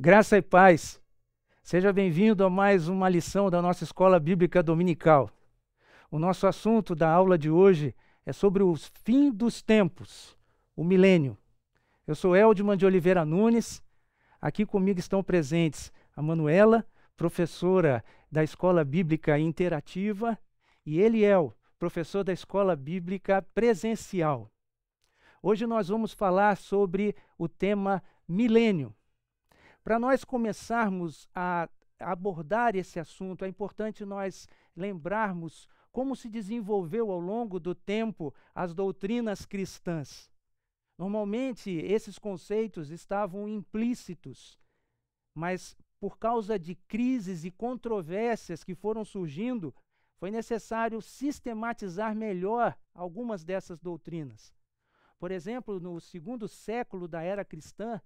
Graça e paz. Seja bem-vindo a mais uma lição da nossa Escola Bíblica Dominical. O nosso assunto da aula de hoje é sobre o fim dos tempos, o milênio. Eu sou Eldman de Oliveira Nunes. Aqui comigo estão presentes a Manuela, professora da Escola Bíblica Interativa, e Eliel, professor da Escola Bíblica Presencial. Hoje nós vamos falar sobre o tema milênio. Para nós começarmos a abordar esse assunto, é importante nós lembrarmos como se desenvolveu ao longo do tempo as doutrinas cristãs. Normalmente, esses conceitos estavam implícitos, mas por causa de crises e controvérsias que foram surgindo, foi necessário sistematizar melhor algumas dessas doutrinas. Por exemplo, no segundo século da era cristã,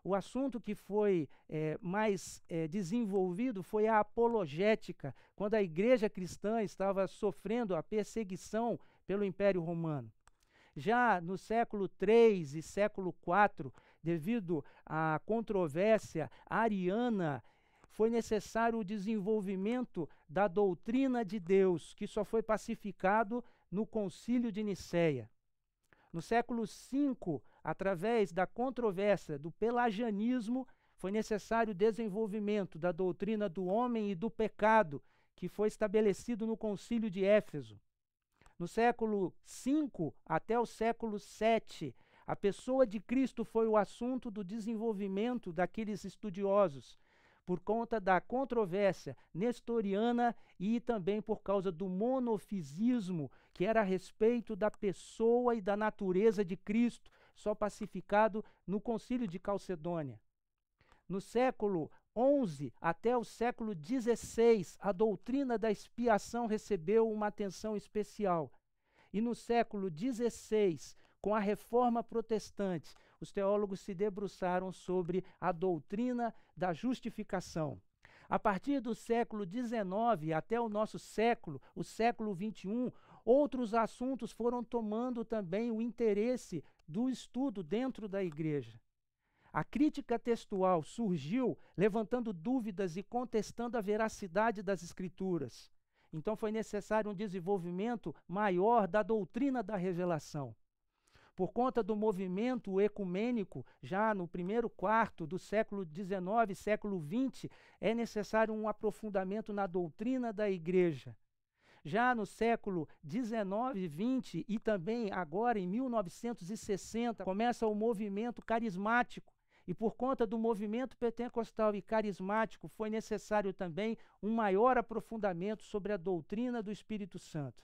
o assunto que foi mais desenvolvido foi a apologética, quando a igreja cristã estava sofrendo a perseguição pelo Império Romano. Já no século III e século IV, devido à controvérsia ariana, foi necessário o desenvolvimento da doutrina de Deus, que só foi pacificado no Concílio de Nicéia. No século V, através da controvérsia do pelagianismo, foi necessário o desenvolvimento da doutrina do homem e do pecado, que foi estabelecido no Concílio de Éfeso. No século V até o século VII, a pessoa de Cristo foi o assunto do desenvolvimento daqueles estudiosos, por conta da controvérsia nestoriana e também por causa do monofisismo, que era a respeito da pessoa e da natureza de Cristo, só pacificado no Concílio de Calcedônia. No século XI até o século XVI, a doutrina da expiação recebeu uma atenção especial. E no século XVI, com a Reforma Protestante, os teólogos se debruçaram sobre a doutrina da justificação. A partir do século XIX até o nosso século, o século XXI, outros assuntos foram tomando também o interesse do estudo dentro da igreja. A crítica textual surgiu levantando dúvidas e contestando a veracidade das Escrituras. Então foi necessário um desenvolvimento maior da doutrina da revelação. Por conta do movimento ecumênico, já no primeiro quarto do século XIX, século XX, é necessário um aprofundamento na doutrina da igreja. Já no século XIX e XX, e também agora em 1960, começa o movimento carismático. E por conta do movimento pentecostal e carismático, foi necessário também um maior aprofundamento sobre a doutrina do Espírito Santo.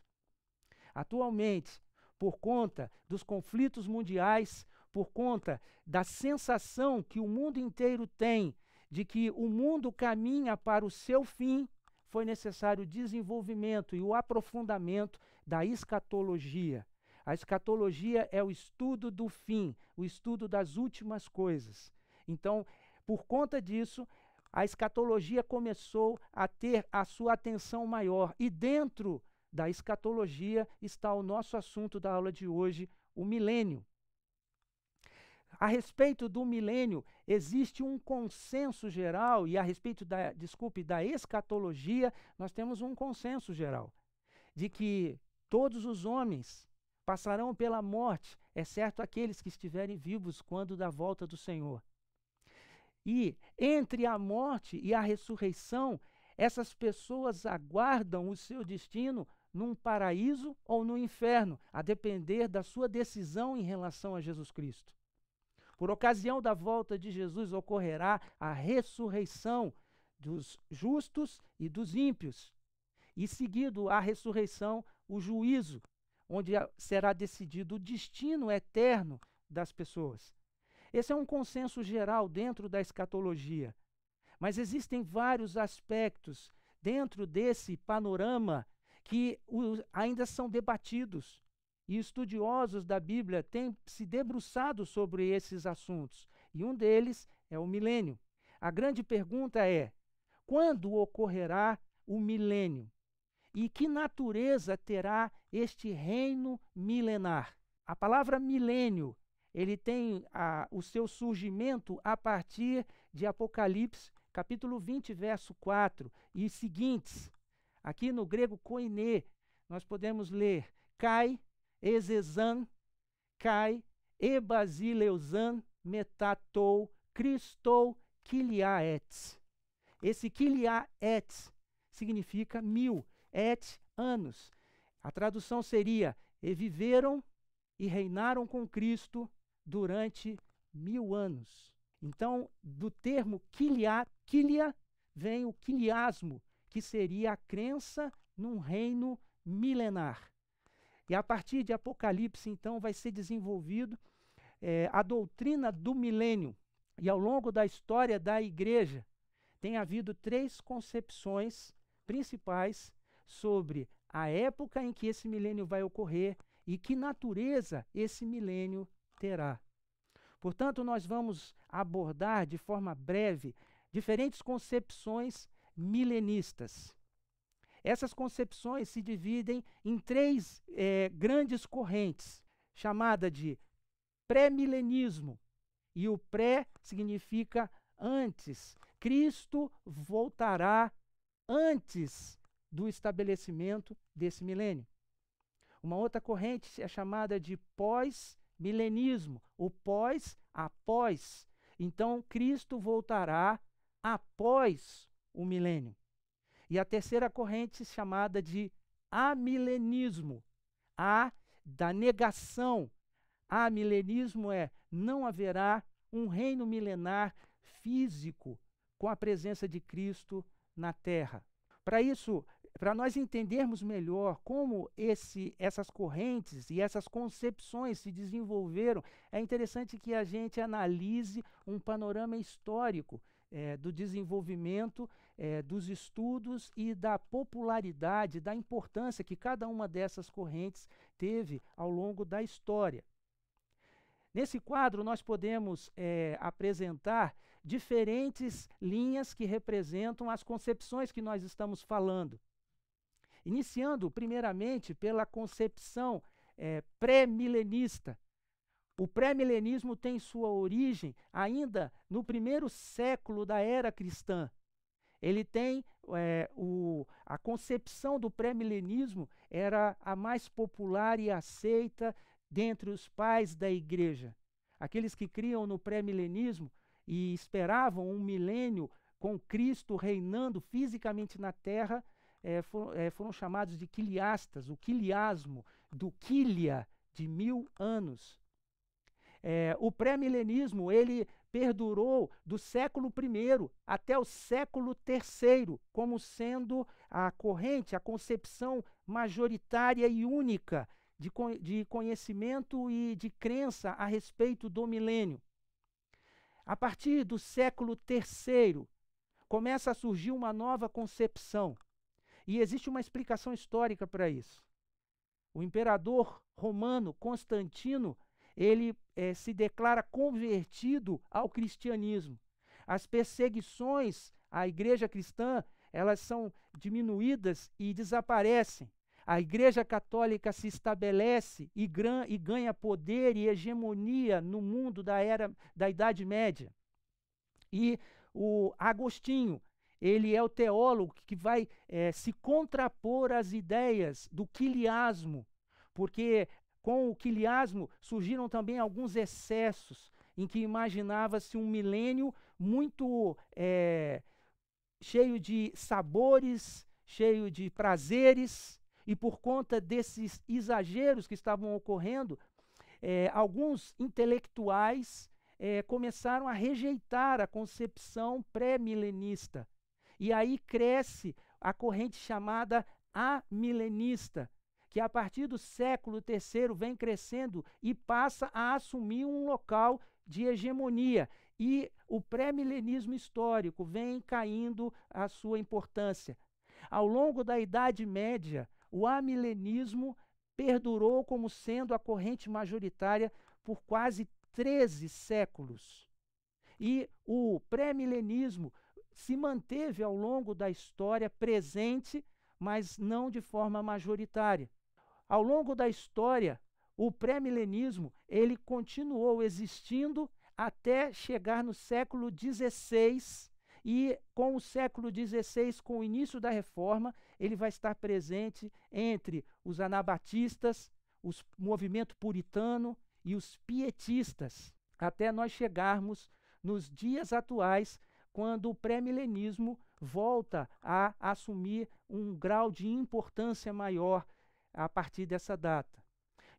Atualmente, por conta dos conflitos mundiais, por conta da sensação que o mundo inteiro tem de que o mundo caminha para o seu fim, foi necessário o desenvolvimento e o aprofundamento da escatologia. A escatologia é o estudo do fim, o estudo das últimas coisas. Então, por conta disso, a escatologia começou a ter a sua atenção maior. E dentro da escatologia está o nosso assunto da aula de hoje, o milênio. A respeito do milênio, existe um consenso geral, e a respeito da escatologia, nós temos um consenso geral, de que todos os homens passarão pela morte, exceto aqueles que estiverem vivos quando da volta do Senhor. E entre a morte e a ressurreição, essas pessoas aguardam o seu destino num paraíso ou no inferno, a depender da sua decisão em relação a Jesus Cristo. Por ocasião da volta de Jesus, ocorrerá a ressurreição dos justos e dos ímpios. E seguido a ressurreição, o juízo, onde será decidido o destino eterno das pessoas. Esse é um consenso geral dentro da escatologia. Mas existem vários aspectos dentro desse panorama que ainda são debatidos. E estudiosos da Bíblia têm se debruçado sobre esses assuntos. E um deles é o milênio. A grande pergunta é: quando ocorrerá o milênio? E que natureza terá este reino milenar? A palavra milênio ele tem o seu surgimento a partir de Apocalipse, capítulo 20, verso 4 e seguintes. Aqui no grego koiné, nós podemos ler kai, ezezan, kai, ebasileusan, metatou, Christou, kiliaet. Esse kiliaet significa 1000, et, anos. A tradução seria, e viveram e reinaram com Cristo durante 1000 anos. Então, do termo kilia vem o quiliasmo, que seria a crença num reino milenar. E a partir de Apocalipse, então, vai ser desenvolvido a doutrina do milênio. E ao longo da história da igreja, tem havido 3 concepções principais sobre a época em que esse milênio vai ocorrer e que natureza esse milênio terá. Portanto, nós vamos abordar de forma breve diferentes concepções milenistas. Essas concepções se dividem em 3 grandes correntes, chamada de pré-milenismo. E o pré significa antes. Cristo voltará antes do estabelecimento desse milênio. Uma outra corrente é chamada de pós-milenismo, o pós após. Então, Cristo voltará após o milênio. E a terceira corrente chamada de amilenismo, da negação. Amilenismo não haverá um reino milenar físico com a presença de Cristo na Terra. Para isso, para nós entendermos melhor como essas correntes e essas concepções se desenvolveram, é interessante que a gente analise um panorama histórico do desenvolvimento, dos estudos e da popularidade, da importância que cada uma dessas correntes teve ao longo da história. Nesse quadro, nós podemos apresentar diferentes linhas que representam as concepções que nós estamos falando. Iniciando, primeiramente, pela concepção pré-milenista. O pré-milenismo tem sua origem ainda no 1º século da era cristã. Ele tem a concepção do pré-milenismo era a mais popular e aceita dentre os pais da igreja. Aqueles que criam no pré-milenismo e esperavam um milênio com Cristo reinando fisicamente na terra, foram chamados de quiliastas, o quiliasmo, do quilia, de 1000 anos. O pré-milenismo ele perdurou do século I até o século III, como sendo a corrente, a concepção majoritária e única de conhecimento e de crença a respeito do milênio. A partir do século III, começa a surgir uma nova concepção. E existe uma explicação histórica para isso. O imperador romano Constantino, ele se declara convertido ao cristianismo. As perseguições à igreja cristã, elas são diminuídas e desaparecem. A Igreja Católica se estabelece e ganha poder e hegemonia no mundo da Idade Média. E o Agostinho, ele é o teólogo que vai se contrapor às ideias do quiliasmo, porque com o quiliasmo surgiram também alguns excessos em que imaginava-se um milênio muito cheio de sabores, cheio de prazeres, e por conta desses exageros que estavam ocorrendo, alguns intelectuais começaram a rejeitar a concepção pré-milenista. E aí cresce a corrente chamada amilenista, que a partir do século III vem crescendo e passa a assumir um local de hegemonia. E o pré-milenismo histórico vem caindo a sua importância. Ao longo da Idade Média, o amilenismo perdurou como sendo a corrente majoritária por quase 13 séculos. E o pré-milenismo se manteve ao longo da história presente, mas não de forma majoritária. Ao longo da história, o pré-milenismo ele continuou existindo até chegar no século XVI, e com o século XVI, com o início da Reforma, ele vai estar presente entre os anabatistas, o movimento puritano e os pietistas, até nós chegarmos nos dias atuais, quando o pré-milenismo volta a assumir um grau de importância maior a partir dessa data.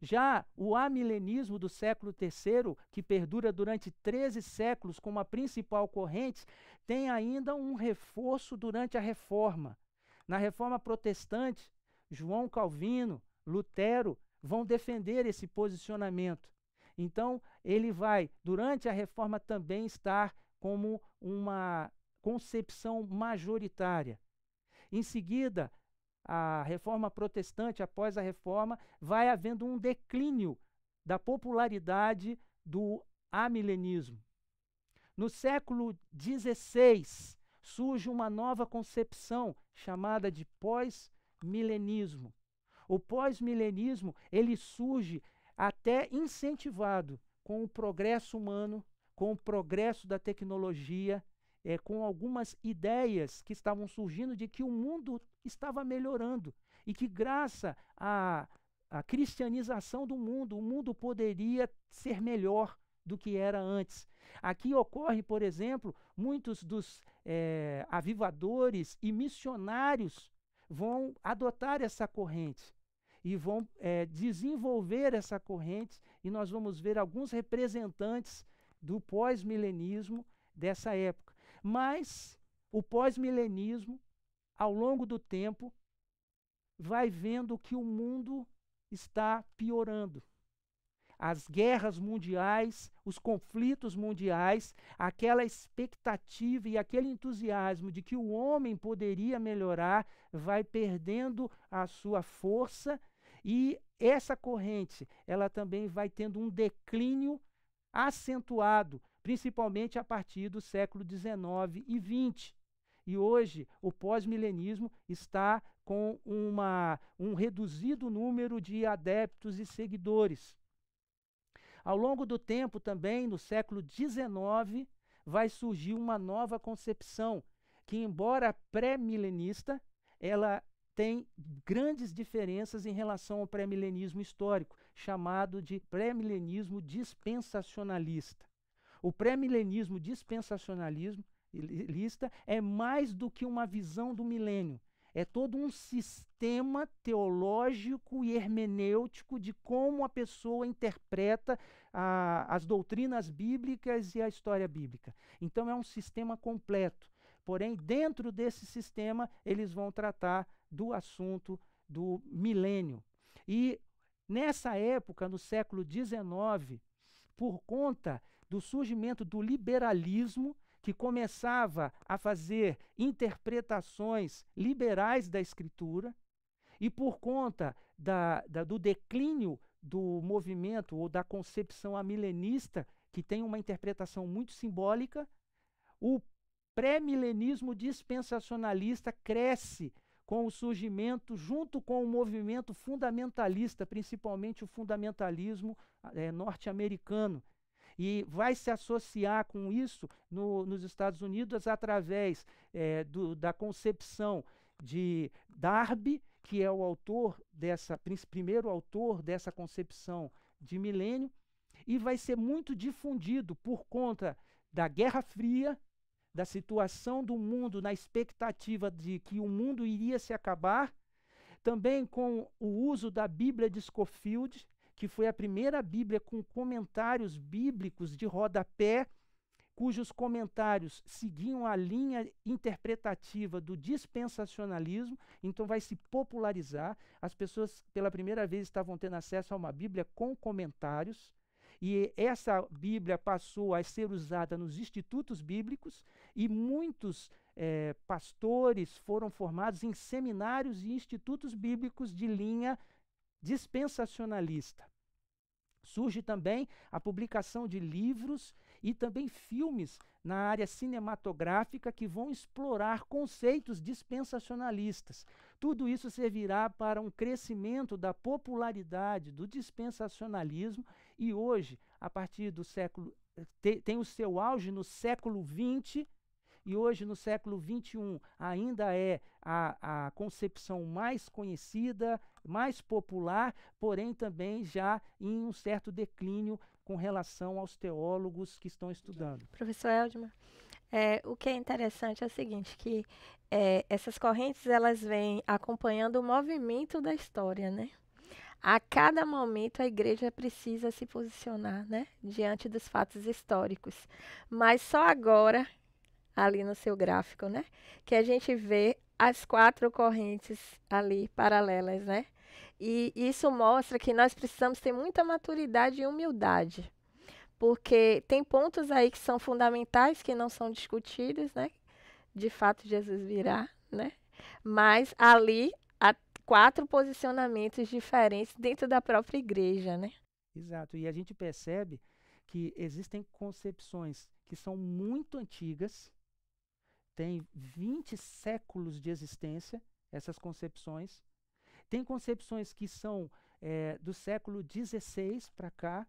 Já o amilenismo do século III, que perdura durante 13 séculos como a principal corrente, tem ainda um reforço durante a Reforma. Na Reforma Protestante, João Calvino, Lutero vão defender esse posicionamento. Então, ele vai, durante a Reforma, também estar como uma concepção majoritária. Em seguida, a Reforma Protestante, após a Reforma, vai havendo um declínio da popularidade do amilenismo. No século XVI, surge uma nova concepção chamada de pós-milenismo. O pós-milenismo ele surge até incentivado com o progresso humano, com o progresso da tecnologia, com algumas ideias que estavam surgindo de que o mundo estava melhorando e que, graças à cristianização do mundo, o mundo poderia ser melhor do que era antes. Aqui ocorre, por exemplo, muitos dos avivadores e missionários vão adotar essa corrente e vão desenvolver essa corrente, e nós vamos ver alguns representantes do pós-milenismo dessa época. Mas o pós-milenismo, ao longo do tempo, vai vendo que o mundo está piorando. As guerras mundiais, os conflitos mundiais, aquela expectativa e aquele entusiasmo de que o homem poderia melhorar, vai perdendo a sua força, e essa corrente, ela também vai tendo um declínio acentuado, principalmente a partir do século XIX e XX. E hoje o pós-milenismo está com um reduzido número de adeptos e seguidores. Ao longo do tempo também, no século XIX, vai surgir uma nova concepção, que embora pré-milenista, ela tem grandes diferenças em relação ao pré-milenismo histórico, chamado de pré-milenismo dispensacionalista. O pré-milenismo dispensacionalista é mais do que uma visão do milênio. É todo um sistema teológico e hermenêutico de como a pessoa interpreta as doutrinas bíblicas e a história bíblica. Então é um sistema completo. Porém, dentro desse sistema, eles vão tratar do assunto do milênio. E nessa época, no século XIX, por conta do surgimento do liberalismo, que começava a fazer interpretações liberais da Escritura, e por conta do declínio do movimento ou da concepção amilenista, que tem uma interpretação muito simbólica, o pré-milenismo dispensacionalista cresce com o surgimento, junto com o movimento fundamentalista, principalmente o fundamentalismo norte-americano. E vai se associar com isso nos Estados Unidos através da concepção de Darby, que é o autor primeiro autor dessa concepção de milênio, e vai ser muito difundido por conta da Guerra Fria, da situação do mundo na expectativa de que o mundo iria se acabar, também com o uso da Bíblia de Scofield, que foi a primeira Bíblia com comentários bíblicos de rodapé, cujos comentários seguiam a linha interpretativa do dispensacionalismo. Então vai se popularizar. As pessoas, pela primeira vez, estavam tendo acesso a uma Bíblia com comentários, e essa Bíblia passou a ser usada nos institutos bíblicos, e muitos pastores foram formados em seminários e institutos bíblicos de linha dispensacionalista. Surge também a publicação de livros e também filmes na área cinematográfica que vão explorar conceitos dispensacionalistas. Tudo isso servirá para um crescimento da popularidade do dispensacionalismo e hoje, a partir do século... tem o seu auge no século XX e hoje, no século XXI, ainda é a concepção mais conhecida, mais popular, porém também já em um certo declínio com relação aos teólogos que estão estudando. Professor Eldmar, o que é interessante é o seguinte, que essas correntes elas vêm acompanhando o movimento da história, né? A cada momento a igreja precisa se posicionar, né, diante dos fatos históricos. Mas só agora, ali no seu gráfico, né, que a gente vê as 4 correntes ali paralelas, né? E isso mostra que nós precisamos ter muita maturidade e humildade, porque tem pontos aí que são fundamentais, que não são discutidos, né? De fato, Jesus virá, né? Mas ali há 4 posicionamentos diferentes dentro da própria igreja, né? Exato, e a gente percebe que existem concepções que são muito antigas, têm 20 séculos de existência, essas concepções. Tem concepções que são do século XVI para cá,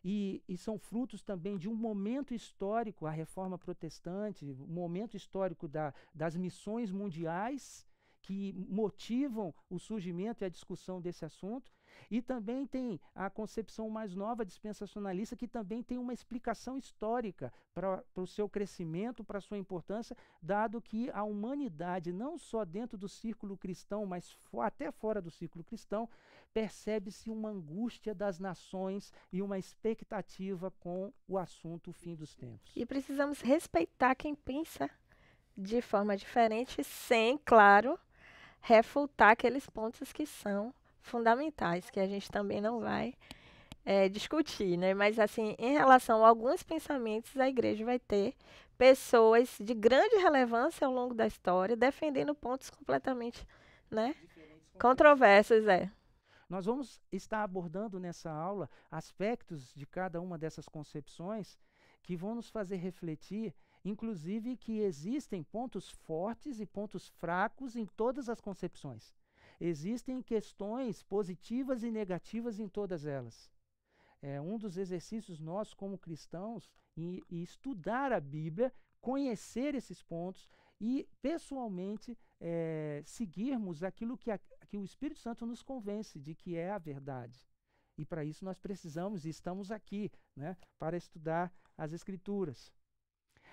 e são frutos também de um momento histórico, a Reforma Protestante, um momento histórico das missões mundiais, que motivam o surgimento e a discussão desse assunto. E também tem a concepção mais nova dispensacionalista, que também tem uma explicação histórica para o seu crescimento, para a sua importância, dado que a humanidade, não só dentro do círculo cristão, mas até fora do círculo cristão, percebe-se uma angústia das nações e uma expectativa com o assunto o fim dos tempos. E precisamos respeitar quem pensa de forma diferente, sem, claro, refutar aqueles pontos que são fundamentais, que a gente também não vai discutir, né? Mas, assim, em relação a alguns pensamentos, a igreja vai ter pessoas de grande relevância ao longo da história, defendendo pontos completamente, né, controversos, Nós vamos estar abordando nessa aula aspectos de cada uma dessas concepções que vão nos fazer refletir, inclusive que existem pontos fortes e pontos fracos em todas as concepções. Existem questões positivas e negativas em todas elas. Um dos exercícios nossos como cristãos e estudar a Bíblia, conhecer esses pontos e, pessoalmente, seguirmos aquilo que o Espírito Santo nos convence de que é a verdade. E para isso nós precisamos e estamos aqui, né, para estudar as Escrituras.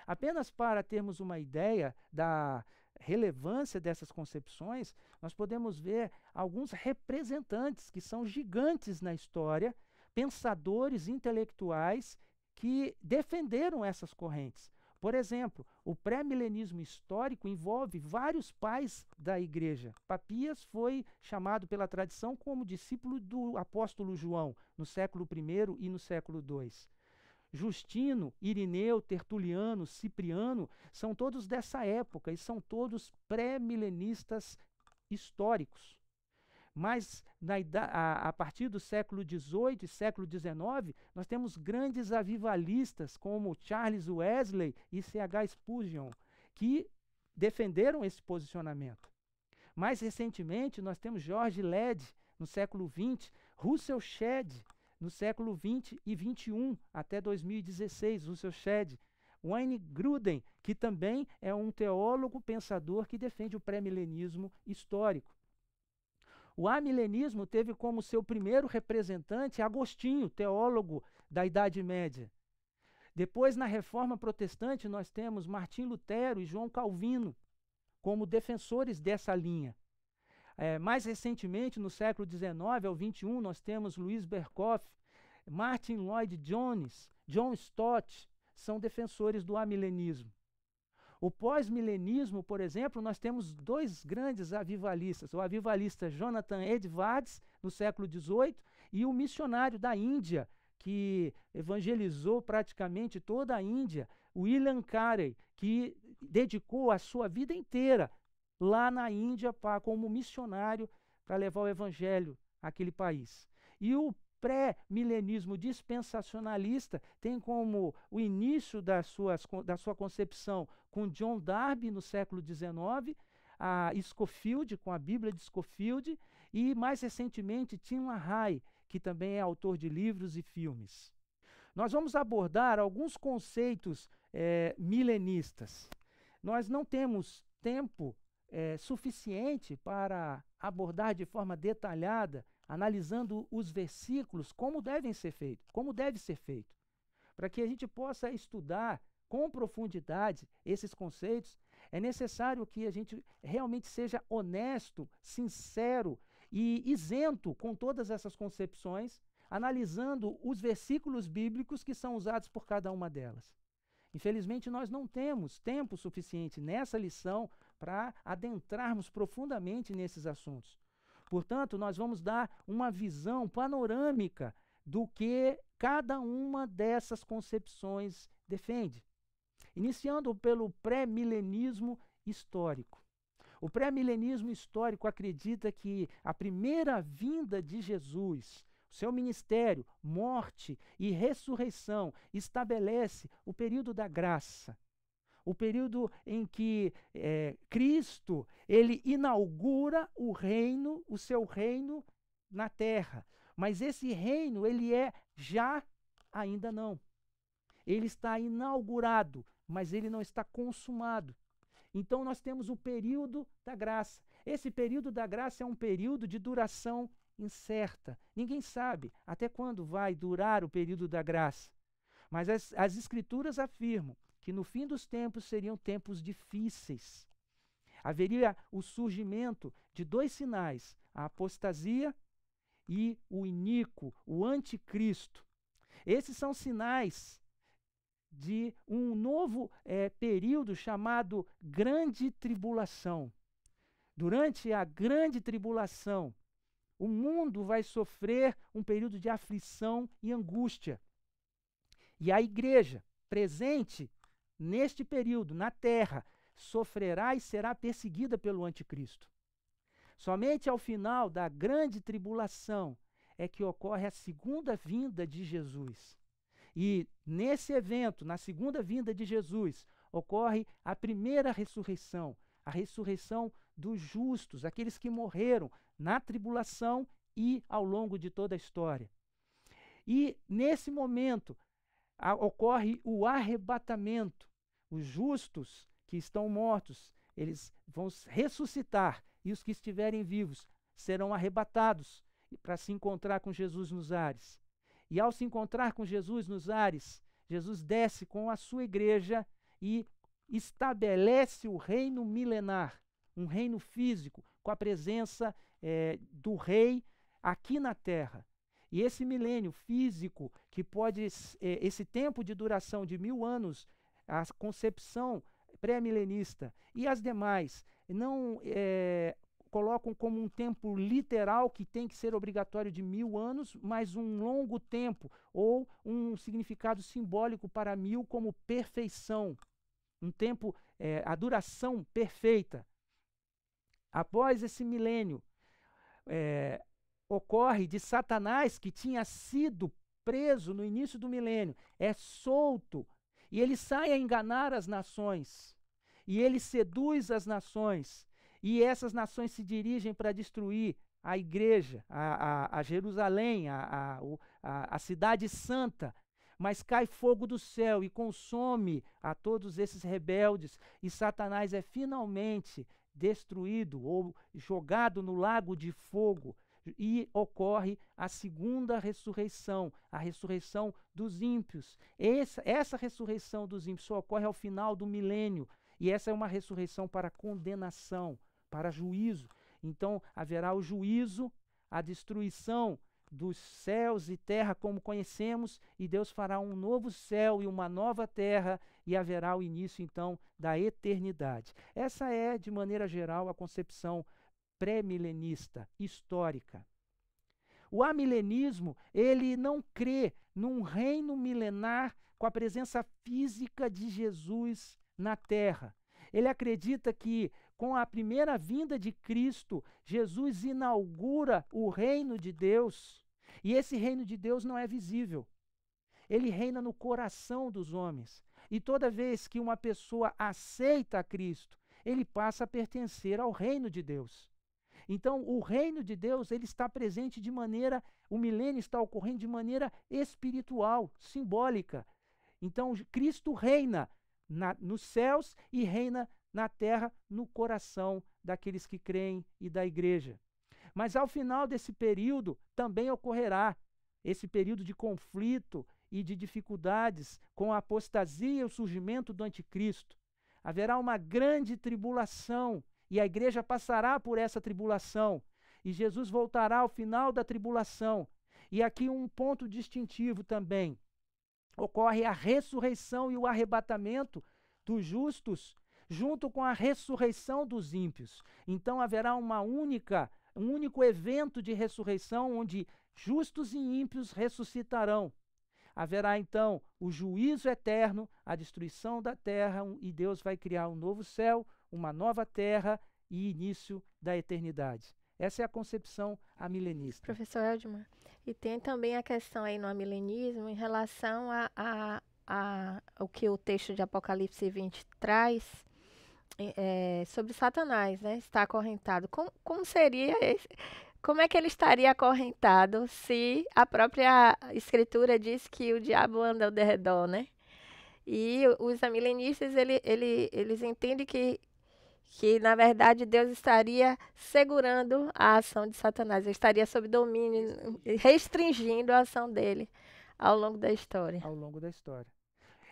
Apenas para termos uma ideia da relevância dessas concepções, nós podemos ver alguns representantes que são gigantes na história, pensadores intelectuais que defenderam essas correntes. Por exemplo, o pré-milenismo histórico envolve vários pais da igreja. Papias foi chamado pela tradição como discípulo do apóstolo João, no século I e no século II. Justino, Irineu, Tertuliano, Cipriano, são todos dessa época e são todos pré-milenistas históricos. Mas a partir do século XVIII e século XIX, nós temos grandes avivalistas como Charles Wesley e C.H. Spurgeon, que defenderam esse posicionamento. Mais recentemente, nós temos George Led, no século XX, Russell Shedd, no século XX e XXI, até 2016, Russell Shedd, Wayne Grudem, que também é um teólogo pensador que defende o pré-milenismo histórico. O amilenismo teve como seu primeiro representante Agostinho, teólogo da Idade Média. Depois, na Reforma Protestante, nós temos Martim Lutero e João Calvino como defensores dessa linha. Mais recentemente, no século XIX ao XXI, nós temos Louis Berkhof, Martin Lloyd Jones, John Stott, são defensores do amilenismo. O pós-milenismo, por exemplo, nós temos 2 grandes avivalistas, o avivalista Jonathan Edwards, no século XVIII, e o missionário da Índia, que evangelizou praticamente toda a Índia, William Carey, que dedicou a sua vida inteira lá na Índia como missionário para levar o evangelho àquele país. E o pré-milenismo dispensacionalista tem como o início da sua concepção com John Darby no século XIX, a Scofield, com a Bíblia de Scofield, e mais recentemente Tim LaHaye, que também é autor de livros e filmes. Nós vamos abordar alguns conceitos milenistas. Nós não temos tempo suficiente para abordar de forma detalhada, analisando os versículos, como deve ser feito. Para que a gente possa estudar com profundidade esses conceitos, é necessário que a gente realmente seja honesto, sincero e isento com todas essas concepções, analisando os versículos bíblicos que são usados por cada uma delas. Infelizmente, nós não temos tempo suficiente nessa lição para adentrarmos profundamente nesses assuntos. Portanto, nós vamos dar uma visão panorâmica do que cada uma dessas concepções defende. Iniciando pelo pré-milenismo histórico. O pré-milenismo histórico acredita que a primeira vinda de Jesus, seu ministério, morte e ressurreição, estabelece o período da graça, o período em que Cristo ele inaugura o seu reino na terra. Mas esse reino ele já ainda não. Ele está inaugurado, mas ele não está consumado. Então nós temos o período da graça. Esse período da graça é um período de duração incerta. Ninguém sabe até quando vai durar o período da graça. Mas as Escrituras afirmam que no fim dos tempos seriam tempos difíceis. Haveria o surgimento de 2 sinais, a apostasia e o iníquo, o anticristo. Esses são sinais de um novo período chamado Grande Tribulação. Durante a Grande Tribulação, o mundo vai sofrer um período de aflição e angústia. E a igreja, presente neste período, na terra, sofrerá e será perseguida pelo anticristo. Somente ao final da Grande Tribulação é que ocorre a segunda vinda de Jesus. E nesse evento, na segunda vinda de Jesus, ocorre a primeira ressurreição, a ressurreição dos justos, aqueles que morreram na tribulação e ao longo de toda a história. E nesse momento ocorre o arrebatamento. Os justos que estão mortos, eles vão ressuscitar, e os que estiverem vivos serão arrebatados para se encontrar com Jesus nos ares. E ao se encontrar com Jesus nos ares, Jesus desce com a sua igreja e estabelece o reino milenar, um reino físico, com a presença do rei aqui na terra. E esse milênio físico, que pode, esse tempo de duração de 1000 anos, a concepção pré-milenista e as demais, não colocam como um tempo literal que tem que ser obrigatório de 1000 anos, mas um longo tempo, ou um significado simbólico para 1000 como perfeição, um tempo, a duração perfeita. Após esse milênio, ocorre de Satanás, que tinha sido preso no início do milênio, é solto, e ele sai a enganar as nações, e ele seduz as nações, e essas nações se dirigem para destruir a igreja, a Jerusalém, a cidade santa, mas cai fogo do céu e consome a todos esses rebeldes, e Satanás é finalmente destruído ou jogado no lago de fogo, e ocorre a segunda ressurreição, a ressurreição dos ímpios. Essa ressurreição dos ímpios só ocorre ao final do milênio, e essa é uma ressurreição para condenação, para juízo. Então haverá o juízo, a destruição dos céus e terra como conhecemos, e Deus fará um novo céu e uma nova terra, e haverá o início então da eternidade. Essa é, de maneira geral, a concepção pré-milenista, histórica. O amilenismo, ele não crê num reino milenar com a presença física de Jesus na terra. Ele acredita que, com a primeira vinda de Cristo, Jesus inaugura o reino de Deus. E esse reino de Deus não é visível. Ele reina no coração dos homens. E toda vez que uma pessoa aceita a Cristo, ele passa a pertencer ao reino de Deus. Então, o reino de Deus, ele está presente de maneira, o milênio está ocorrendo de maneira espiritual, simbólica. Então, Cristo reina nos céus e reina na terra, no coração daqueles que creem e da igreja. Mas ao final desse período também ocorrerá esse período de conflito e de dificuldades com a apostasia e o surgimento do anticristo. Haverá uma grande tribulação e a igreja passará por essa tribulação. E Jesus voltará ao final da tribulação. E aqui um ponto distintivo também. Ocorre a ressurreição e o arrebatamento dos justos junto com a ressurreição dos ímpios. Então haverá um único evento de ressurreição onde justos e ímpios ressuscitarão. Haverá então o juízo eterno, a destruição da terra, e Deus vai criar um novo céu, uma nova terra e início da eternidade. Essa é a concepção amilenista. Professor Eldmar, e tem também a questão aí no amilenismo em relação ao que o texto de Apocalipse 20 traz, sobre Satanás, né? Está acorrentado. Como seria esse? Como é que ele estaria acorrentado se a própria Escritura diz que o diabo anda ao derredor, né? E os amilenistas, eles entendem que, na verdade, Deus estaria segurando a ação de Satanás. Ele estaria sob domínio, restringindo a ação dele ao longo da história. Ao longo da história.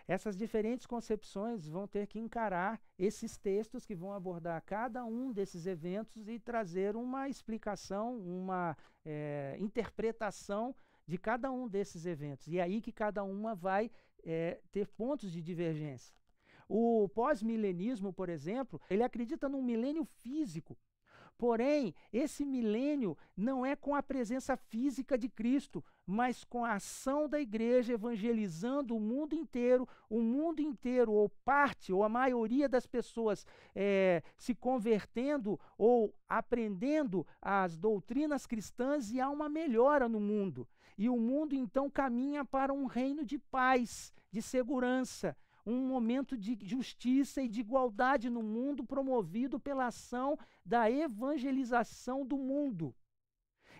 Essas diferentes concepções vão ter que encarar esses textos que vão abordar cada um desses eventos e trazer uma explicação, uma interpretação de cada um desses eventos. E é aí que cada uma vai ter pontos de divergência. O pós-milenismo, por exemplo, ele acredita num milênio físico. Porém, esse milênio não é com a presença física de Cristo, mas com a ação da igreja evangelizando o mundo inteiro, ou parte, ou a maioria das pessoas se convertendo ou aprendendo as doutrinas cristãs, e há uma melhora no mundo. E o mundo, então, caminha para um reino de paz, de segurança, um momento de justiça e de igualdade no mundo promovido pela ação da evangelização do mundo.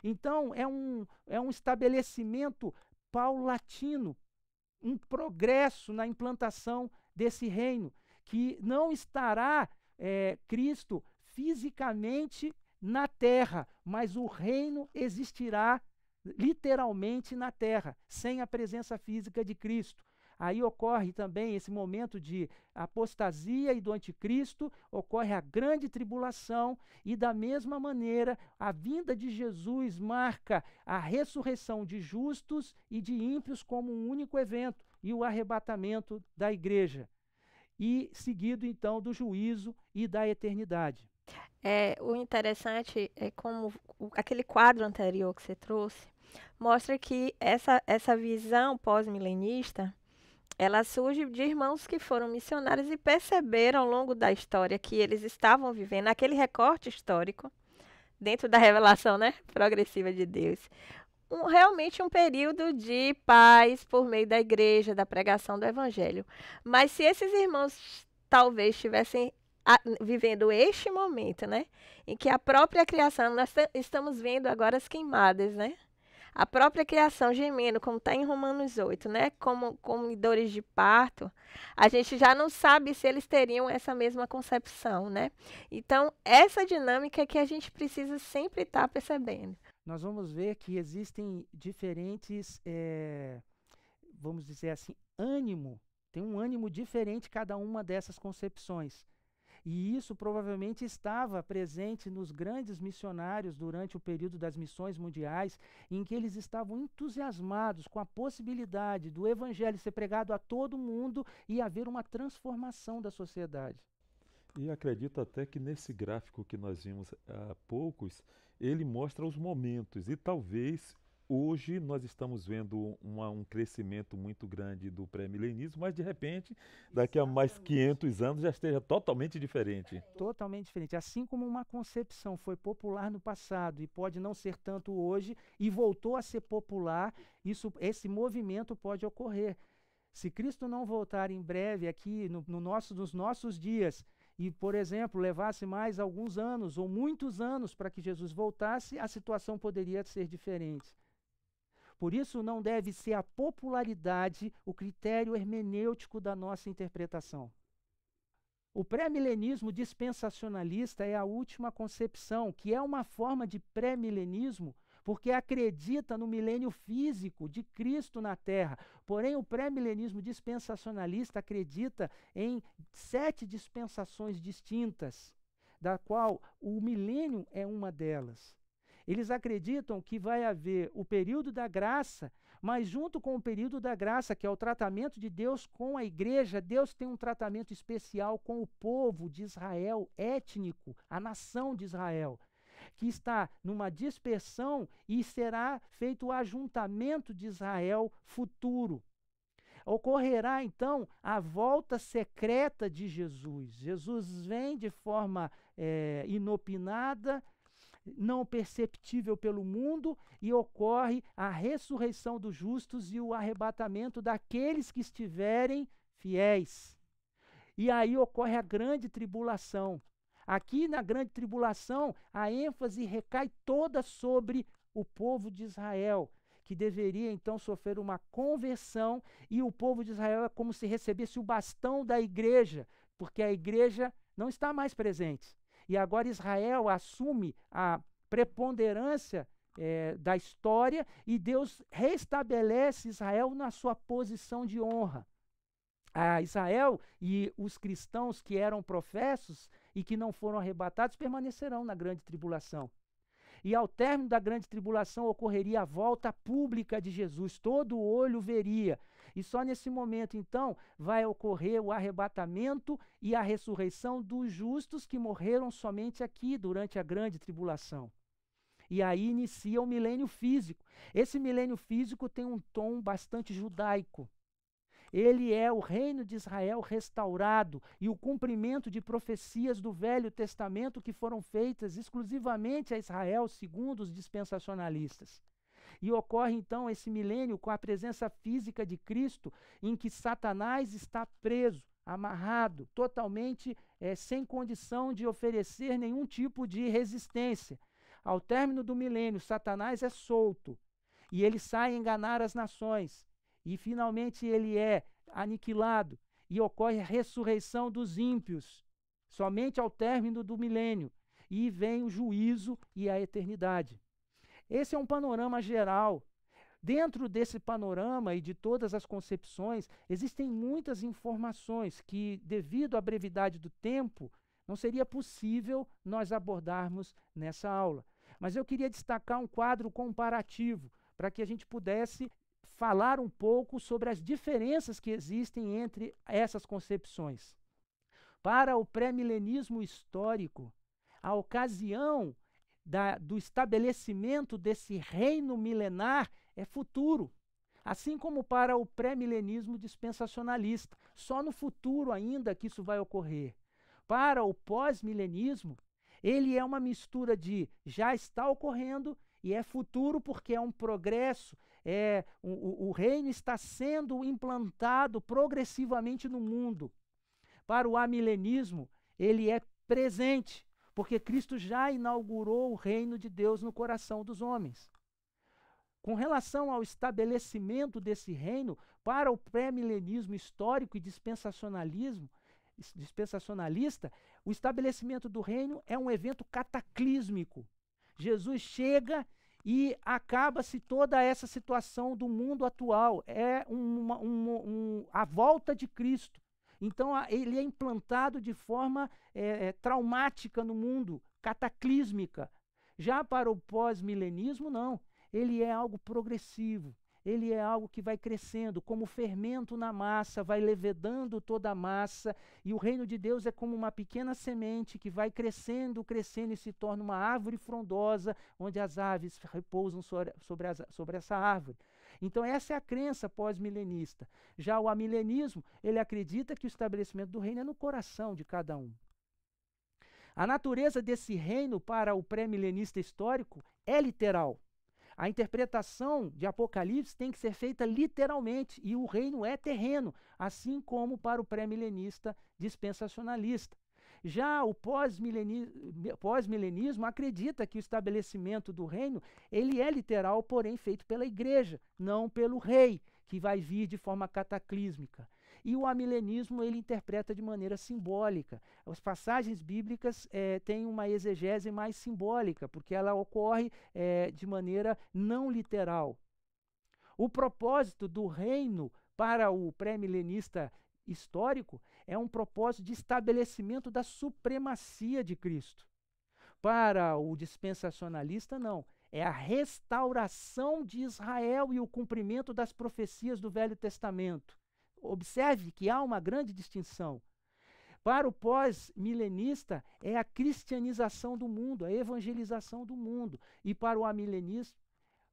Então, é um estabelecimento paulatino, um progresso na implantação desse reino, que não estará Cristo fisicamente na terra, mas o reino existirá literalmente na terra, sem a presença física de Cristo. Aí ocorre também esse momento de apostasia e do anticristo, ocorre a grande tribulação, e da mesma maneira a vinda de Jesus marca a ressurreição de justos e de ímpios como um único evento, e o arrebatamento da igreja, e seguido então do juízo e da eternidade. O interessante é como aquele quadro anterior que você trouxe mostra que essa visão pós-milenista ela surge de irmãos que foram missionários e perceberam ao longo da história que eles estavam vivendo aquele recorte histórico dentro da revelação, né, progressiva de Deus. Realmente um período de paz por meio da igreja, da pregação do evangelho. Mas se esses irmãos talvez estivessem vivendo este momento, né, em que a própria criação, nós estamos vendo agora as queimadas, né? A própria criação gemendo, como está em Romanos 8, né? Como em dores de parto, a gente já não sabe se eles teriam essa mesma concepção, né? Então, essa dinâmica é que a gente precisa sempre estar percebendo. Nós vamos ver que existem diferentes, vamos dizer assim, ânimo. Tem um ânimo diferente cada uma dessas concepções. E isso provavelmente estava presente nos grandes missionários durante o período das missões mundiais, em que eles estavam entusiasmados com a possibilidade do evangelho ser pregado a todo mundo e haver uma transformação da sociedade. E acredito até que nesse gráfico que nós vimos há poucos, ele mostra os momentos e talvez hoje nós estamos vendo um crescimento muito grande do pré-milenismo, mas de repente, daqui a mais 500 anos já esteja totalmente diferente. Totalmente diferente. Assim como uma concepção foi popular no passado e pode não ser tanto hoje e voltou a ser popular, esse movimento pode ocorrer. Se Cristo não voltar em breve aqui nos nossos dias e, por exemplo, levasse mais alguns anos ou muitos anos para que Jesus voltasse, a situação poderia ser diferente. Por isso, não deve ser a popularidade o critério hermenêutico da nossa interpretação. O pré-milenismo dispensacionalista é a última concepção, que é uma forma de pré-milenismo, porque acredita no milênio físico de Cristo na Terra. Porém, o pré-milenismo dispensacionalista acredita em 7 dispensações distintas, da qual o milênio é uma delas. Eles acreditam que vai haver o período da graça, mas junto com o período da graça, que é o tratamento de Deus com a igreja, Deus tem um tratamento especial com o povo de Israel étnico, a nação de Israel, que está numa dispersão e será feito o ajuntamento de Israel futuro. Ocorrerá, então, a volta secreta de Jesus. Jesus vem de forma inopinada, não perceptível pelo mundo, e ocorre a ressurreição dos justos e o arrebatamento daqueles que estiverem fiéis. E aí ocorre a grande tribulação. Aqui na grande tribulação, a ênfase recai toda sobre o povo de Israel, que deveria então sofrer uma conversão, e o povo de Israel é como se recebesse o bastão da igreja, porque a igreja não está mais presente. E agora Israel assume a preponderância da história e Deus restabelece Israel na sua posição de honra. A Israel e os cristãos que eram professos e que não foram arrebatados permanecerão na grande tribulação. E ao término da grande tribulação ocorreria a volta pública de Jesus, todo olho veria. E só nesse momento, então, vai ocorrer o arrebatamento e a ressurreição dos justos que morreram somente aqui, durante a grande tribulação. E aí inicia o milênio físico. Esse milênio físico tem um tom bastante judaico. Ele é o reino de Israel restaurado e o cumprimento de profecias do Velho Testamento que foram feitas exclusivamente a Israel, segundo os dispensacionalistas. E ocorre então esse milênio com a presença física de Cristo, em que Satanás está preso, amarrado, totalmente sem condição de oferecer nenhum tipo de resistência. Ao término do milênio, Satanás é solto e ele sai a enganar as nações. E finalmente ele é aniquilado e ocorre a ressurreição dos ímpios, somente ao término do milênio, e vem o juízo e a eternidade. Esse é um panorama geral. Dentro desse panorama e de todas as concepções, existem muitas informações que, devido à brevidade do tempo, não seria possível nós abordarmos nessa aula. Mas eu queria destacar um quadro comparativo, para que a gente pudesse falar um pouco sobre as diferenças que existem entre essas concepções. Para o pré-milenismo histórico, a ocasião do estabelecimento desse reino milenar é futuro, assim como para o pré-milenismo dispensacionalista. Só no futuro ainda que isso vai ocorrer. Para o pós-milenismo, ele é uma mistura de já está ocorrendo e é futuro porque é um progresso, o reino está sendo implantado progressivamente no mundo. Para o amilenismo, ele é presente, porque Cristo já inaugurou o reino de Deus no coração dos homens. Com relação ao estabelecimento desse reino, para o pré-milenismo histórico e dispensacionalista, o estabelecimento do reino é um evento cataclísmico. Jesus chega e acaba-se toda essa situação do mundo atual. É a volta de Cristo. Então, ele é implantado de forma traumática no mundo, cataclísmica. Já para o pós-milenismo, não. Ele é algo progressivo. ele é algo que vai crescendo, como fermento na massa, vai levedando toda a massa, e o reino de Deus é como uma pequena semente que vai crescendo, crescendo e se torna uma árvore frondosa, onde as aves repousam sobre essa árvore. Então essa é a crença pós-milenista. Já o amilenismo, ele acredita que o estabelecimento do reino é no coração de cada um. A natureza desse reino para o pré-milenista histórico é literal. A interpretação de Apocalipse tem que ser feita literalmente, e o reino é terreno, assim como para o pré-milenista dispensacionalista. Já o pós-milenismo acredita que o estabelecimento do reino ele é literal, porém feito pela igreja, não pelo rei, que vai vir de forma cataclísmica. E o amilenismo ele interpreta de maneira simbólica. As passagens bíblicas têm uma exegese mais simbólica, porque ela ocorre de maneira não literal. O propósito do reino para o pré-milenista histórico é um propósito de estabelecimento da supremacia de Cristo. Para o dispensacionalista, não. É a restauração de Israel e o cumprimento das profecias do Velho Testamento. Observe que há uma grande distinção. Para o pós-milenista, é a cristianização do mundo, a evangelização do mundo. E para o amilenismo,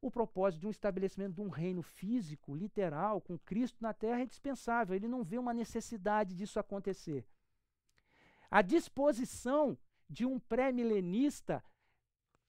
o propósito de um estabelecimento de um reino físico, literal, com Cristo na terra é dispensável. Ele não vê uma necessidade disso acontecer. A disposição de um pré-milenista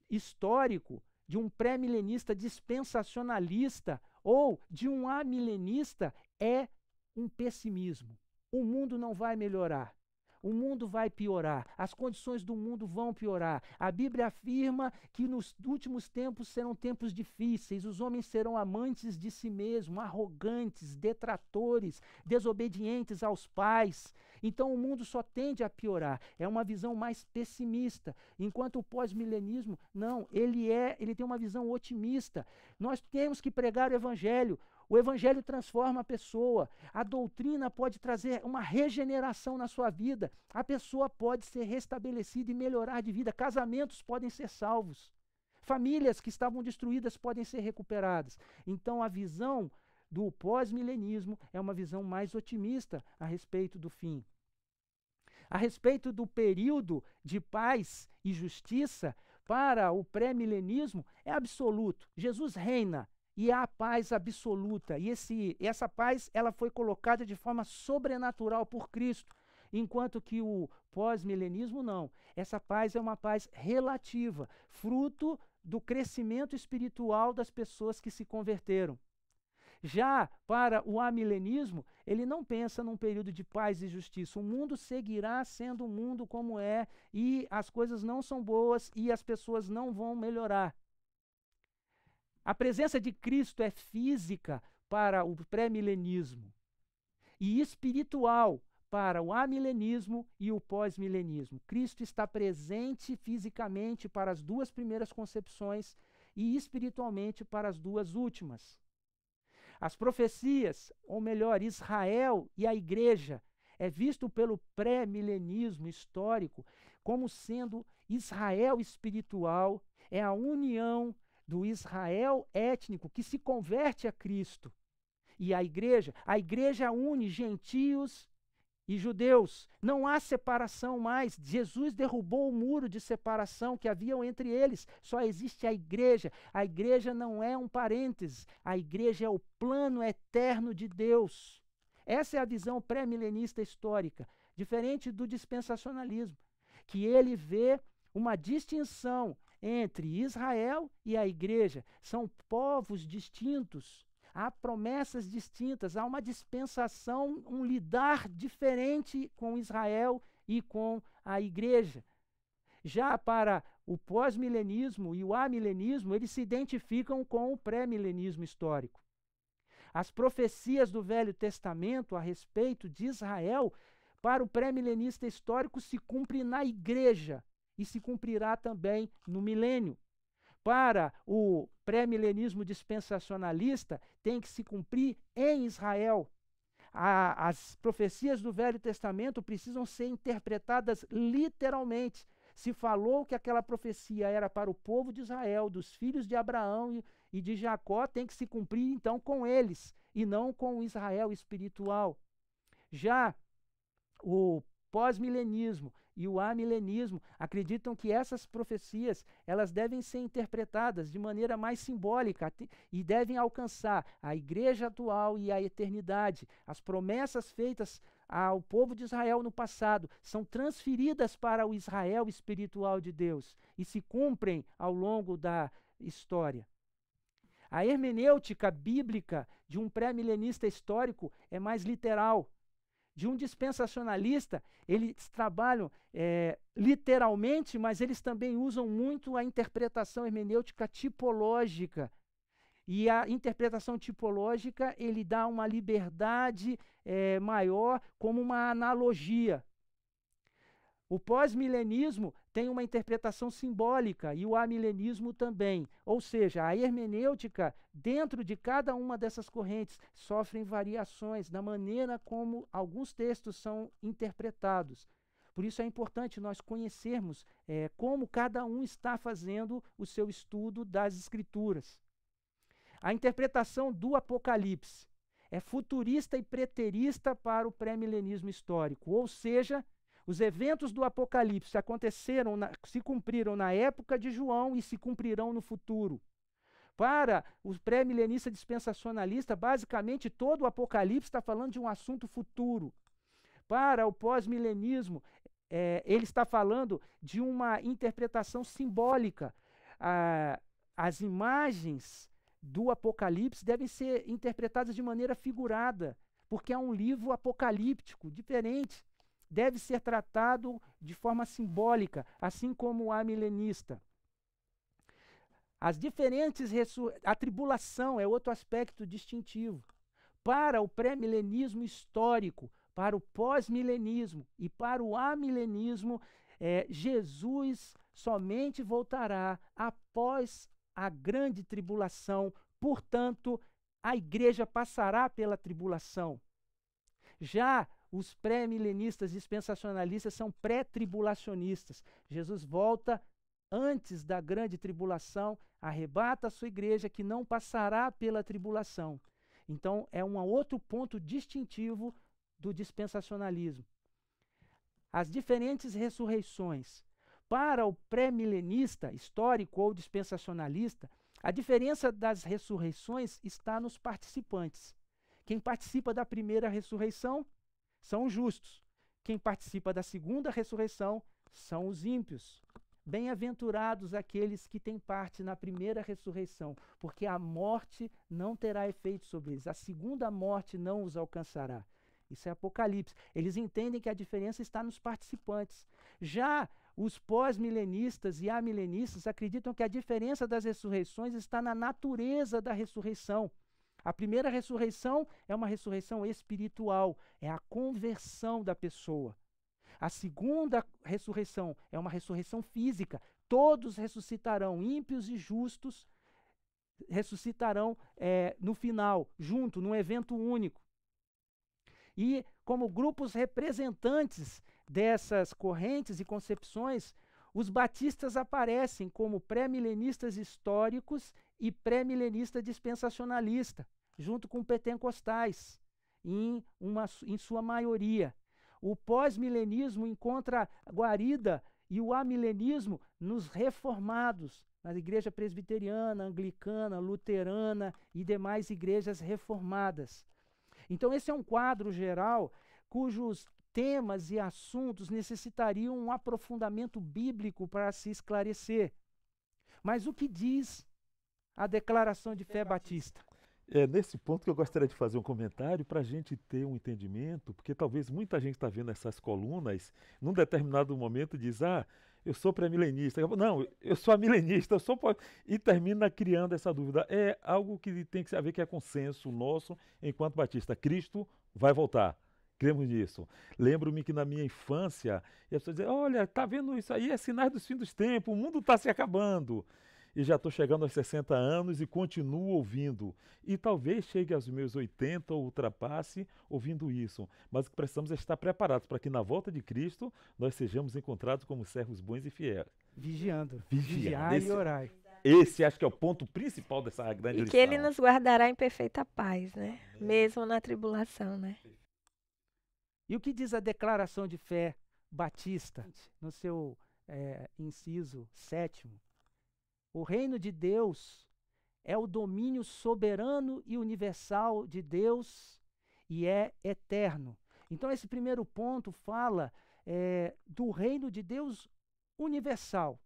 histórico, de um pré-milenista dispensacionalista ou de um amilenista é um pessimismo. O mundo não vai melhorar. O mundo vai piorar, as condições do mundo vão piorar. A Bíblia afirma que nos últimos tempos serão tempos difíceis, os homens serão amantes de si mesmos, arrogantes, detratores, desobedientes aos pais. Então o mundo só tende a piorar. É uma visão mais pessimista, enquanto o pós-milenismo, não, ele tem uma visão otimista. Nós temos que pregar o evangelho. O evangelho transforma a pessoa. A doutrina pode trazer uma regeneração na sua vida. A pessoa pode ser restabelecida e melhorar de vida. Casamentos podem ser salvos. Famílias que estavam destruídas podem ser recuperadas. Então a visão do pós-milenismo é uma visão mais otimista a respeito do fim. A respeito do período de paz e justiça, para o pré-milenismo é absoluto. Jesus reina. E há paz absoluta. E essa paz ela foi colocada de forma sobrenatural por Cristo, enquanto que o pós-milenismo não. Essa paz é uma paz relativa, fruto do crescimento espiritual das pessoas que se converteram. Já para o amilenismo, ele não pensa num período de paz e justiça. O mundo seguirá sendo o mundo como é, e as coisas não são boas e as pessoas não vão melhorar. A presença de Cristo é física para o pré-milenismo e espiritual para o amilenismo e o pós-milenismo. Cristo está presente fisicamente para as duas primeiras concepções e espiritualmente para as duas últimas. As profecias, ou melhor, Israel e a igreja, é visto pelo pré-milenismo histórico como sendo Israel espiritual, é a união do Israel étnico que se converte a Cristo. E a igreja une gentios e judeus. Não há separação mais. Jesus derrubou o muro de separação que havia entre eles. Só existe a igreja. A igreja não é um parêntese. A igreja é o plano eterno de Deus. Essa é a visão pré-milenista histórica, diferente do dispensacionalismo, que ele vê uma distinção entre Israel e a igreja. São povos distintos, há promessas distintas, há uma dispensação, um lidar diferente com Israel e com a igreja. Já para o pós-milenismo e o amilenismo, eles se identificam com o pré-milenismo histórico. As profecias do Velho Testamento a respeito de Israel, para o pré-milenista histórico, se cumprem na igreja, e se cumprirá também no milênio. Para o pré-milenismo dispensacionalista, tem que se cumprir em Israel. As profecias do Velho Testamento precisam ser interpretadas literalmente. Se falou que aquela profecia era para o povo de Israel, dos filhos de Abraão e de Jacó tem que se cumprir então com eles, e não com o Israel espiritual. Já o pós-milenismo e o amilenismo acreditam que essas profecias elas devem ser interpretadas de maneira mais simbólica e devem alcançar a igreja atual e a eternidade. As promessas feitas ao povo de Israel no passado são transferidas para o Israel espiritual de Deus e se cumprem ao longo da história. A hermenêutica bíblica de um pré-milenista histórico é mais literal. De um dispensacionalista, eles trabalham literalmente, mas eles também usam muito a interpretação hermenêutica tipológica. E a interpretação tipológica, ele dá uma liberdade maior como uma analogia. O pós-milenismo tem uma interpretação simbólica e o amilenismo também. Ou seja, a hermenêutica, dentro de cada uma dessas correntes, sofrem variações na maneira como alguns textos são interpretados. Por isso é importante nós conhecermos como cada um está fazendo o seu estudo das Escrituras. A interpretação do Apocalipse é futurista e preterista para o pré-milenismo histórico, ou seja, os eventos do Apocalipse aconteceram, se cumpriram na época de João e se cumprirão no futuro. Para o pré-milenista dispensacionalista, basicamente todo o Apocalipse está falando de um assunto futuro. Para o pós-milenismo, ele está falando de uma interpretação simbólica. As imagens do Apocalipse devem ser interpretadas de maneira figurada, porque é um livro apocalíptico, diferente. Deve ser tratado de forma simbólica, assim como o amilenista. A tribulação é outro aspecto distintivo. Para o pré-milenismo histórico, para o pós-milenismo e para o amilenismo, Jesus somente voltará após a grande tribulação. Portanto, a igreja passará pela tribulação. Já os pré-milenistas dispensacionalistas são pré-tribulacionistas. Jesus volta antes da grande tribulação, arrebata a sua igreja que não passará pela tribulação. Então, é um outro ponto distintivo do dispensacionalismo. As diferentes ressurreições. Para o pré-milenista histórico ou dispensacionalista, a diferença das ressurreições está nos participantes. Quem participa da primeira ressurreição são os justos. Quem participa da segunda ressurreição são os ímpios. Bem-aventurados aqueles que têm parte na primeira ressurreição, porque a morte não terá efeito sobre eles, a segunda morte não os alcançará. Isso é Apocalipse. Eles entendem que a diferença está nos participantes. Já os pós-milenistas e amilenistas acreditam que a diferença das ressurreições está na natureza da ressurreição. A primeira ressurreição é uma ressurreição espiritual, é a conversão da pessoa. A segunda ressurreição é uma ressurreição física. Todos ressuscitarão, ímpios e justos ressuscitarão no final, junto, num evento único. E como grupos representantes dessas correntes e concepções, os batistas aparecem como pré-milenistas históricos e pré-milenista dispensacionalista, junto com pentecostais, em sua maioria. O pós-milenismo encontra guarida e o amilenismo nos reformados, na igreja presbiteriana, anglicana, luterana e demais igrejas reformadas. Então esse é um quadro geral cujos temas e assuntos necessitariam um aprofundamento bíblico para se esclarecer. Mas o que diz a declaração de fé batista? É nesse ponto que eu gostaria de fazer um comentário para a gente ter um entendimento, porque talvez muita gente está vendo essas colunas, num determinado momento diz, eu sou pré-milenista, não, eu sou amilenista, e termina criando essa dúvida. É algo que tem que saber que é consenso nosso enquanto batista. Cristo vai voltar. Cremos nisso. Lembro-me que na minha infância, as pessoas diziam, olha, tá vendo isso aí? É sinais dos fins dos tempos, o mundo está se acabando. E já estou chegando aos 60 anos e continuo ouvindo. E talvez chegue aos meus 80 ou ultrapasse ouvindo isso. Mas o que precisamos é estar preparados para que na volta de Cristo nós sejamos encontrados como servos bons e fiéis. Vigiando. Vigiar E orar. Esse acho que é o ponto principal dessa grande E lição. que ele nos guardará em perfeita paz, né? Mesmo na tribulação, né? E o que diz a declaração de fé batista, no seu inciso 7º? O reino de Deus é o domínio soberano e universal de Deus e é eterno. Então, esse primeiro ponto fala do reino de Deus universal.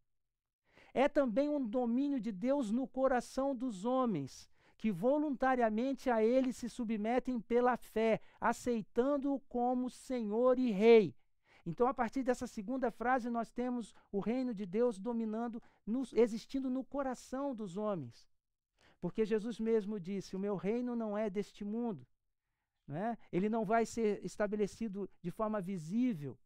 É também um domínio de Deus no coração dos homens, que voluntariamente a ele se submetem pela fé, aceitando-o como Senhor e Rei. Então, a partir dessa segunda frase, nós temos o reino de Deus dominando, existindo no coração dos homens. Porque Jesus mesmo disse: o meu reino não é deste mundo. Né? Ele não vai ser estabelecido de forma visível.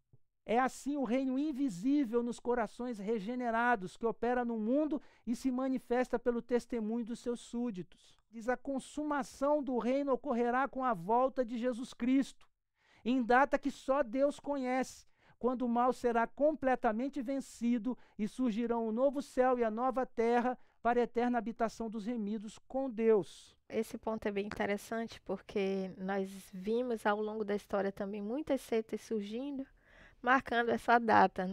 É assim o reino invisível nos corações regenerados, que opera no mundo e se manifesta pelo testemunho dos seus súditos. Diz: a consumação do reino ocorrerá com a volta de Jesus Cristo, em data que só Deus conhece, quando o mal será completamente vencido e surgirão o novo céu e a nova terra para a eterna habitação dos remidos com Deus. Esse ponto é bem interessante, porque nós vimos ao longo da história também muitas seitas surgindo, marcando essa data,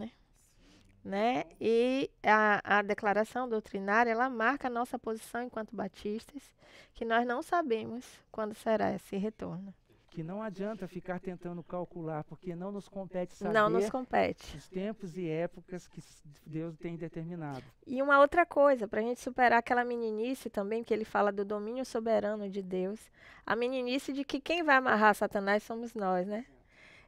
né? E a declaração doutrinária, ela marca a nossa posição enquanto batistas, que nós não sabemos quando será esse retorno. Que não adianta ficar tentando calcular, porque não nos compete saber Não nos compete. os tempos e épocas que Deus tem determinado. E uma outra coisa, para a gente superar aquela meninice também, que ele fala do domínio soberano de Deus, a meninice de que quem vai amarrar Satanás somos nós, né?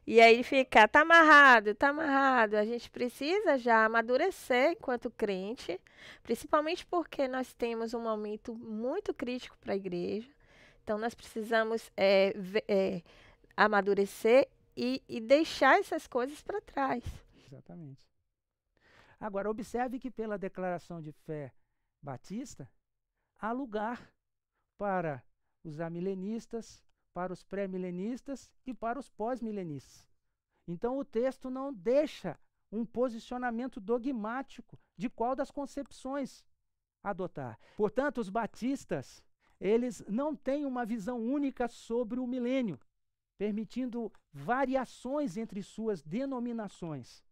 E aí fica, tá amarrado. A gente precisa já amadurecer enquanto crente, principalmente porque nós temos um momento muito crítico para a igreja. Então, nós precisamos amadurecer e deixar essas coisas para trás. Exatamente. Agora, observe que pela declaração de fé batista, há lugar para os amilenistas, para os pré-milenistas e para os pós-milenistas. Então, o texto não deixa um posicionamento dogmático de qual das concepções adotar. Portanto, os batistas, eles não têm uma visão única sobre o milênio, permitindo variações entre suas denominações.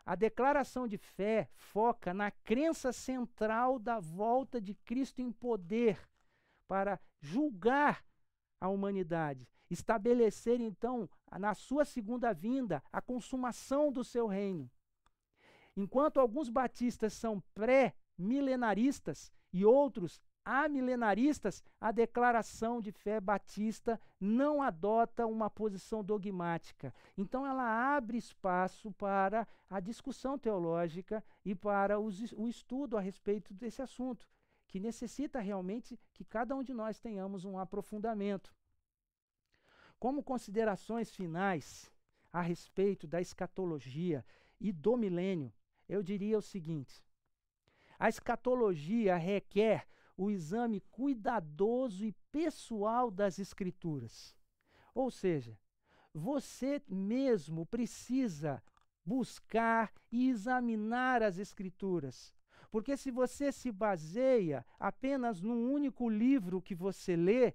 A declaração de fé foca na crença central da volta de Cristo em poder para julgar a humanidade, estabelecer então, na sua segunda vinda, a consumação do seu reino. Enquanto alguns batistas são pré-milenaristas e outros amilenaristas, a declaração de fé batista não adota uma posição dogmática. Então, ela abre espaço para a discussão teológica e para o estudo a respeito desse assunto, que necessita realmente que cada um de nós tenhamos um aprofundamento. Como considerações finais a respeito da escatologia e do milênio, eu diria o seguinte: a escatologia requer o exame cuidadoso e pessoal das Escrituras. Ou seja, você mesmo precisa buscar e examinar as Escrituras. Porque se você se baseia apenas num único livro que você lê,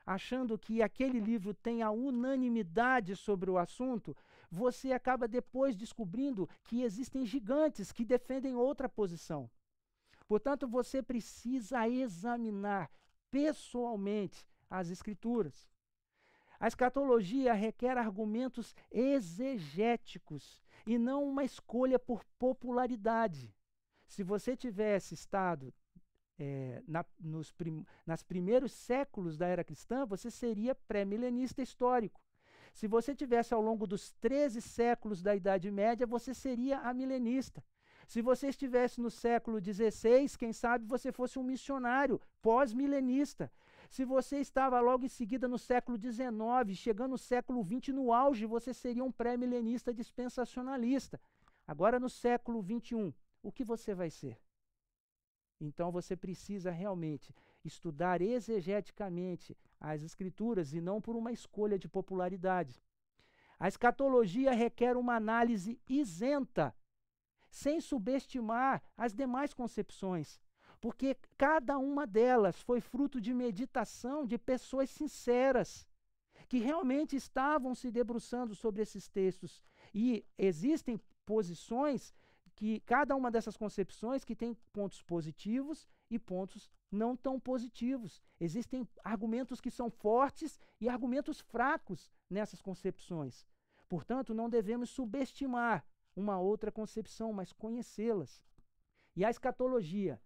achando que aquele livro tem a unanimidade sobre o assunto, você acaba depois descobrindo que existem gigantes que defendem outra posição. Portanto, você precisa examinar pessoalmente as Escrituras. A escatologia requer argumentos exegéticos e não uma escolha por popularidade. Se você tivesse estado nos primeiros séculos da era cristã, você seria pré-milenista histórico. Se você tivesse ao longo dos 13 séculos da Idade Média, você seria amilenista. Se você estivesse no século XVI, quem sabe você fosse um missionário pós-milenista. Se você estava logo em seguida no século XIX, chegando no século XX, no auge, você seria um pré-milenista dispensacionalista. Agora, no século XXI, o que você vai ser? Então, você precisa realmente estudar exegeticamente as Escrituras e não por uma escolha de popularidade. A escatologia requer uma análise isenta, sem subestimar as demais concepções, porque cada uma delas foi fruto de meditação de pessoas sinceras, que realmente estavam se debruçando sobre esses textos. E existem posições que, cada uma dessas concepções, que tem pontos positivos e pontos não tão positivos. Existem argumentos que são fortes e argumentos fracos nessas concepções. Portanto, não devemos subestimar uma outra concepção, mas conhecê-las. E a escatologia,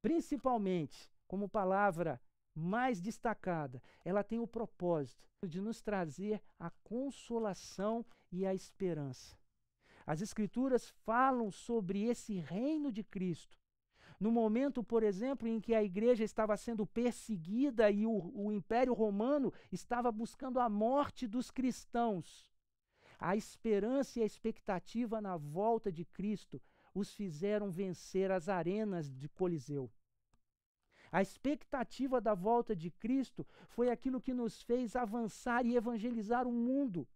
principalmente, como palavra mais destacada, ela tem o propósito de nos trazer a consolação e a esperança. As Escrituras falam sobre esse reino de Cristo. No momento, por exemplo, em que a igreja estava sendo perseguida e o Império Romano estava buscando a morte dos cristãos, a esperança e a expectativa na volta de Cristo os fizeram vencer as arenas de Coliseu. A expectativa da volta de Cristo foi aquilo que nos fez avançar e evangelizar o mundo.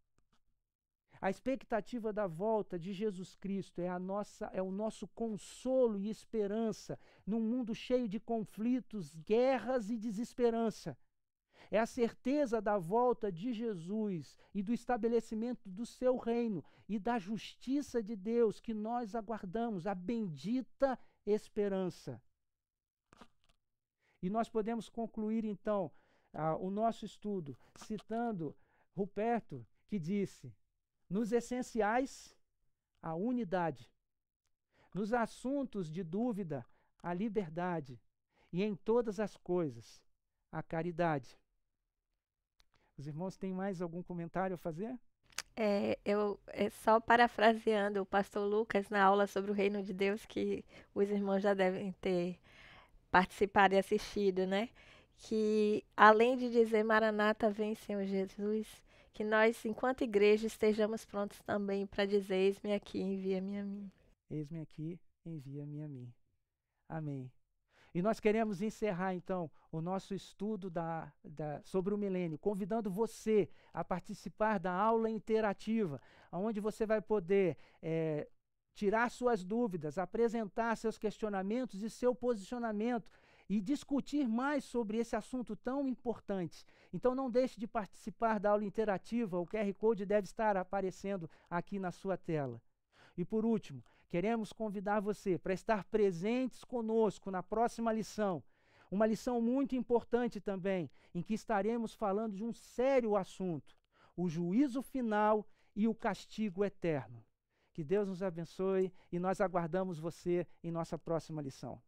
A expectativa da volta de Jesus Cristo é o nosso consolo e esperança num mundo cheio de conflitos, guerras e desesperança. É a certeza da volta de Jesus e do estabelecimento do seu reino e da justiça de Deus que nós aguardamos, a bendita esperança. E nós podemos concluir, então, o nosso estudo citando Ruperto, que disse: nos essenciais, a unidade. Nos assuntos de dúvida, a liberdade. E em todas as coisas, a caridade. Os irmãos têm mais algum comentário a fazer? Só parafraseando o pastor Lucas na aula sobre o reino de Deus, que os irmãos já devem ter participado e assistido, né? Que além de dizer Maranata, vem Senhor Jesus, que nós, enquanto igreja, estejamos prontos também para dizer: eis-me aqui, envia-me a mim. Eis-me aqui, envia-me a mim. Amém. E nós queremos encerrar, então, o nosso estudo sobre o milênio, convidando você a participar da aula interativa, onde você vai poder tirar suas dúvidas, apresentar seus questionamentos e seu posicionamento e discutir mais sobre esse assunto tão importante. Então não deixe de participar da aula interativa, o QR Code deve estar aparecendo aqui na sua tela. E por último, queremos convidar você para estar presentes conosco na próxima lição, uma lição muito importante também, em que estaremos falando de um sério assunto, o juízo final e o castigo eterno. Que Deus nos abençoe e nós aguardamos você em nossa próxima lição.